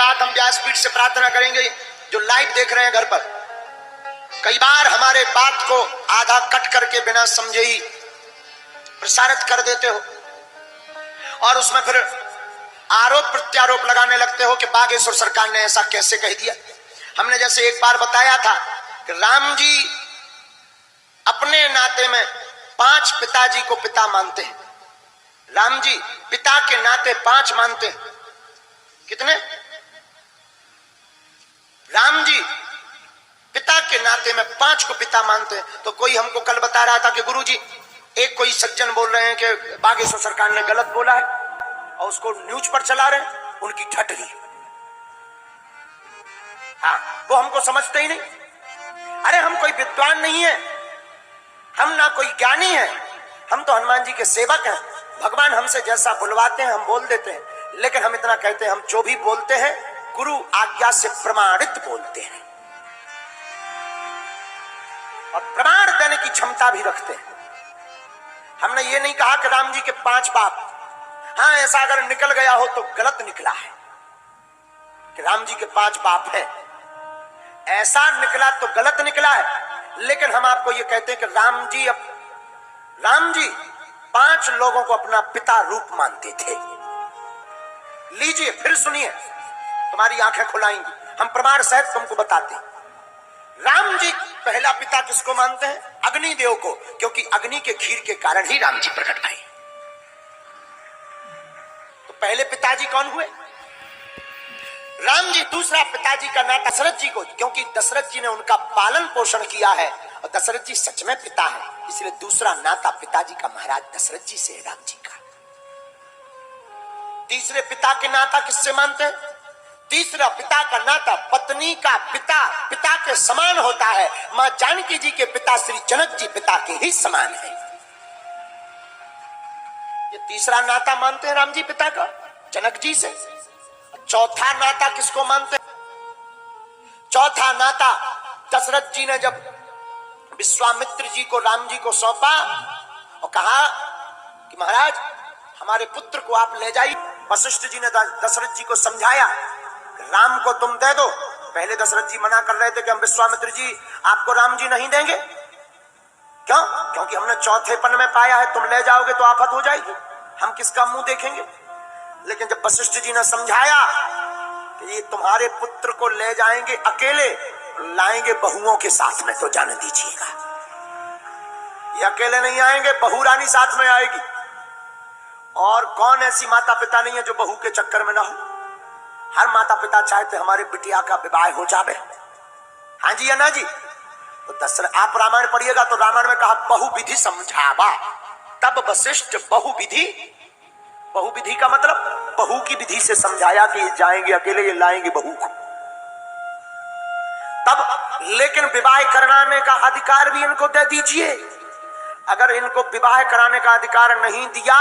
बात हम व्यासपीठ से प्रार्थना करेंगे, जो लाइव देख रहे हैं घर पर, कई बार हमारे बात को आधा कट करके बिना समझे ही प्रसारित कर देते हो और उसमें फिर आरोप प्रत्यारोप लगाने लगते हो कि बागेश्वर सरकार ने ऐसा कैसे कह दिया। हमने जैसे एक बार बताया था कि राम जी अपने नाते में 5 पिताजी को पिता मानते हैं। राम जी पिता के नाते 5 मानते हैं। कितने? राम जी पिता के नाते में 5 को पिता मानते हैं। तो कोई हमको कल बता रहा था कि गुरुजी एक कोई सज्जन बोल रहे हैं कि बागेश्वर सरकार ने गलत बोला है और उसको न्यूज पर चला रहे हैं, उनकी ठटरी। हाँ, वो हमको समझते ही नहीं। अरे हम कोई विद्वान नहीं है, हम ना कोई ज्ञानी है, हम तो हनुमान जी के सेवक हैं। भगवान हमसे जैसा बुलवाते हैं हम बोल देते हैं, लेकिन हम इतना कहते हैं हम जो भी बोलते हैं गुरु आज्ञा से प्रमाणित बोलते हैं और प्रमाण देने की क्षमता भी रखते हैं। हमने ये नहीं कहा कि राम जी के 5 बाप, हाँ ऐसा अगर निकल गया हो तो गलत निकला है कि राम जी के 5 बाप हैं, ऐसा निकला तो गलत निकला है। लेकिन हम आपको ये कहते हैं कि राम जी 5 लोगों को अपना पिता रूप मानते थे। लीजिए फिर सुनिए, तुम्हारी आंखें खुलाएंगी, हम प्रमाण सहित तुमको बताते हैं। राम जी पहला पिता किसको मानते हैं? अग्निदेव को, क्योंकि अग्नि के खीर के कारण ही राम जी प्रकट भए। तो पहले पिताजी कौन हुए? राम जी। दूसरा पिताजी का नाता दशरथ जी को, क्योंकि दशरथ जी ने उनका पालन पोषण किया है और दशरथ जी सच में पिता है, इसलिए दूसरा नाता पिताजी का महाराज दशरथ जी से है, राम जी का। तीसरे पिता के नाता किससे मानते हैं? तीसरा पिता का नाता पत्नी का पिता के समान होता है। मां जानकी जी के पिता श्री जनक जी पिता के ही समान है। ये तीसरा नाता मानते हैं राम जी पिता का जनक जी से। चौथा नाता किसको मानते हैं? चौथा नाता दशरथ जी ने जब विश्वामित्र जी को राम जी को सौंपा और कहा कि महाराज हमारे पुत्र को आप ले जाइए। वशिष्ठ जी ने दशरथ जी को समझाया, राम को तुम दे दो। पहले दशरथ जी मना कर रहे थे कि हम विश्वामित्र जी आपको राम जी नहीं देंगे। क्यों? क्योंकि हमने चौथेपन में पाया है, तुम ले जाओगे तो आफत हो जाएगी, हम किसका मुंह देखेंगे। लेकिन जब वशिष्ठ जी ने समझाया कि ये तुम्हारे पुत्र को ले जाएंगे अकेले, लाएंगे बहुओं के साथ में, तो जाने दीजिएगा ये अकेले नहीं आएंगे, बहू रानी साथ में आएगी। और कौन ऐसी माता पिता नहीं है जो बहू के चक्कर में ना हो? हर माता पिता चाहते हमारे बिटिया का विवाह हो जावे। हाँ जी या ना जी? तो दशरथ, आप रामायण पढ़िएगा तो रामायण में कहा बहु विधि समझावा, तब वशिष्ठ बहु विधि का मतलब बहू की विधि से समझाया कि ये जाएंगे अकेले, ये लाएंगे बहू को। तब लेकिन विवाह कराने का अधिकार भी इनको दे दीजिए। अगर इनको विवाह कराने का अधिकार नहीं दिया,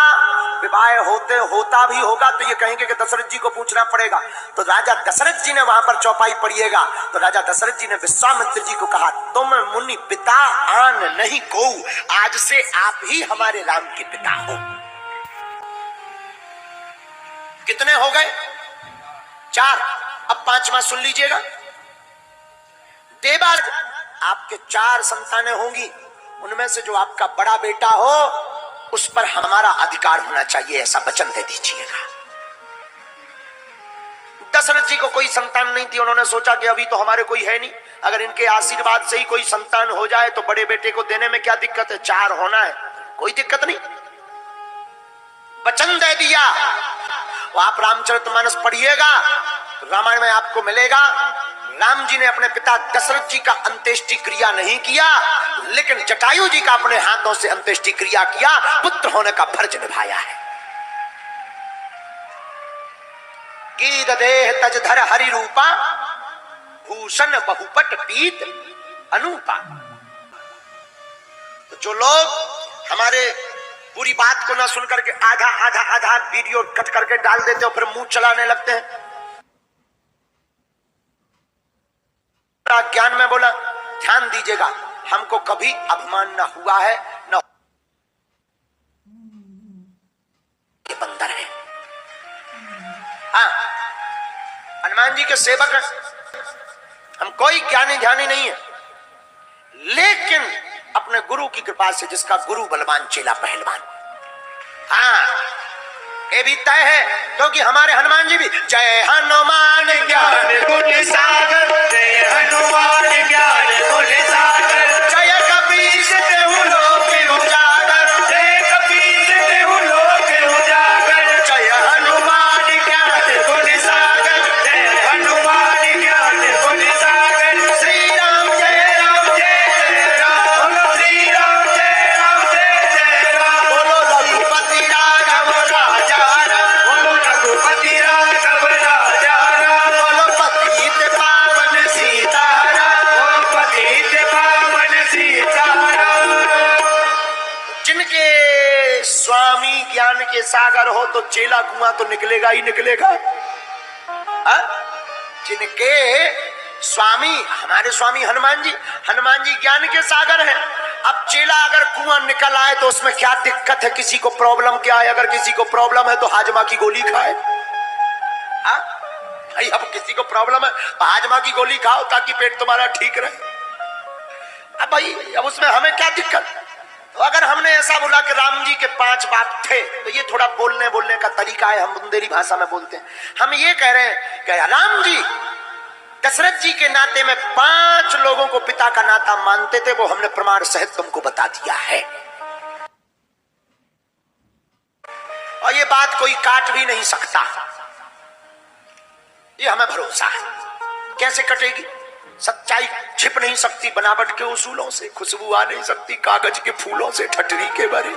विवाह होता भी होगा तो ये कहेंगे कि दशरथ जी को पूछना पड़ेगा। तो राजा दशरथ जी ने वहां पर चौपाई पढ़िएगा तो राजा दशरथ जी ने विश्वामित्र जी को कहा, तुम मुनि पिता आन नहीं को, आज से आप ही हमारे राम के पिता हो। कितने हो गए? 4। अब 5वां सुन लीजिएगा। देवाज आपके 4 संतानें होंगी, उनमें से जो आपका बड़ा बेटा हो उस पर हमारा अधिकार होना चाहिए, ऐसा वचन दे दीजिएगा। दशरथ जी को कोई संतान नहीं थी, उन्होंने सोचा कि अभी तो हमारे कोई है नहीं, अगर इनके आशीर्वाद से ही कोई संतान हो जाए तो बड़े बेटे को देने में क्या दिक्कत है, 4 होना है, कोई दिक्कत नहीं। वचन दे दिया। तो आप रामचरितमानस पढ़िएगा, रामायण में आपको मिलेगा राम जी ने अपने पिता दशरथ जी का अंत्येष्टि क्रिया नहीं किया, लेकिन जटायु जी का अपने हाथों से अंत्येष्टि क्रिया किया, पुत्र होने का फर्ज निभाया है। गीत देह तज धर हरि रूपा, भूषण बहुपट पीत अनूपा। तो जो लोग हमारे पूरी बात को ना सुन करके आधा वीडियो कट करके डाल देते हो, फिर मुंह चलाने लगते हैं। ज्ञान में बोला, ध्यान दीजिएगा, हमको कभी अभिमान ना हुआ है ना ये बंदर है। हाँ, हनुमान हनुमान जी के सेवक हैं, हम कोई ज्ञानी ध्यानी नहीं है, लेकिन अपने गुरु की कृपा से जिसका गुरु बलवान चेला पहलवान, हाँ ये भी तय है, क्योंकि हमारे हनुमान जी भी जय हनुमान ज्ञान गुण सागर, जय हनुमान ज्ञान गुण सागर, जय कपीस देहु लोक उजागर, जय कपीस देहु लोक उजागर, जय हनुमान ज्ञान गुण सागर, जय हनुमान ज्ञान गुण सागर, श्री राम जय राम जय जय राम, बोलो श्री राम जय राम जय जय राम, बोलो रघुपति राघव राजा राम, बोलो रघुपति राघव राजा राम, बोलो पतित पावन सीताराम, बोलो पतित पावन सीताराम। जिनके स्वामी ज्ञान के सागर हो तो चेला कुआं तो निकलेगा ही निकलेगा। हाँ? जिनके स्वामी, हमारे स्वामी हनुमान जी ज्ञान के सागर हैं। अब चेला अगर कुआं निकल आए तो उसमें क्या दिक्कत है? किसी को प्रॉब्लम क्या है? अगर किसी को प्रॉब्लम है तो हाजमा की गोली खाए। हाँ? भाई अब किसी को प्रॉब्लम है हाजमा की गोली खाओ ताकि पेट तुम्हारा ठीक रहे। अब भाई अब उसमें हमें क्या दिक्कत? तो अगर हमने ऐसा बोला कि राम जी के 5 बाप थे, तो ये थोड़ा बोलने का तरीका है, हम बुंदेली भाषा में बोलते हैं। हम ये कह रहे हैं कि राम जी दशरथ जी के नाते में 5 लोगों को पिता का नाता मानते थे, वो हमने प्रमाण सहित तुमको बता दिया है, और ये बात कोई काट भी नहीं सकता, ये हमें भरोसा है। कैसे कटेगी? सच्चाई छिप नहीं सकती बनावट के उसूलों से, खुशबू आ नहीं सकती कागज के फूलों से ठटरी के भरे।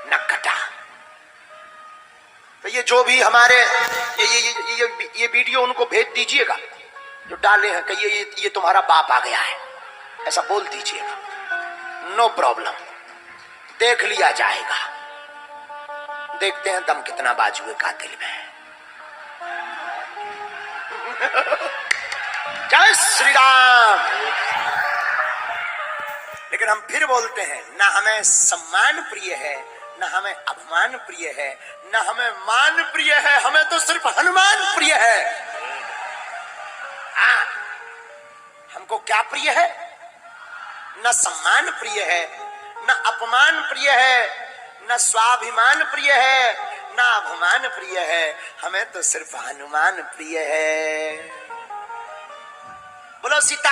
न कटा। तो ये जो भी हमारे ये वीडियो उनको भेज दीजिएगा जो डाले हैं कि ये तुम्हारा बाप आ गया है, ऐसा बोल दीजिएगा, नो प्रॉब्लम, देख लिया जाएगा। देखते हैं दम कितना बाजुए कातिल में। जय श्री राम। लेकिन हम फिर बोलते हैं, ना हमें सम्मान प्रिय है, ना हमें अभिमान प्रिय है, ना हमें मान प्रिय है, हमें तो सिर्फ हनुमान प्रिय है। हमको क्या प्रिय है? न सम्मान प्रिय है, न अपमान प्रिय है, न स्वाभिमान प्रिय है, ना अभिमान प्रिय है, हमें तो सिर्फ हनुमान प्रिय है। बोलो सीता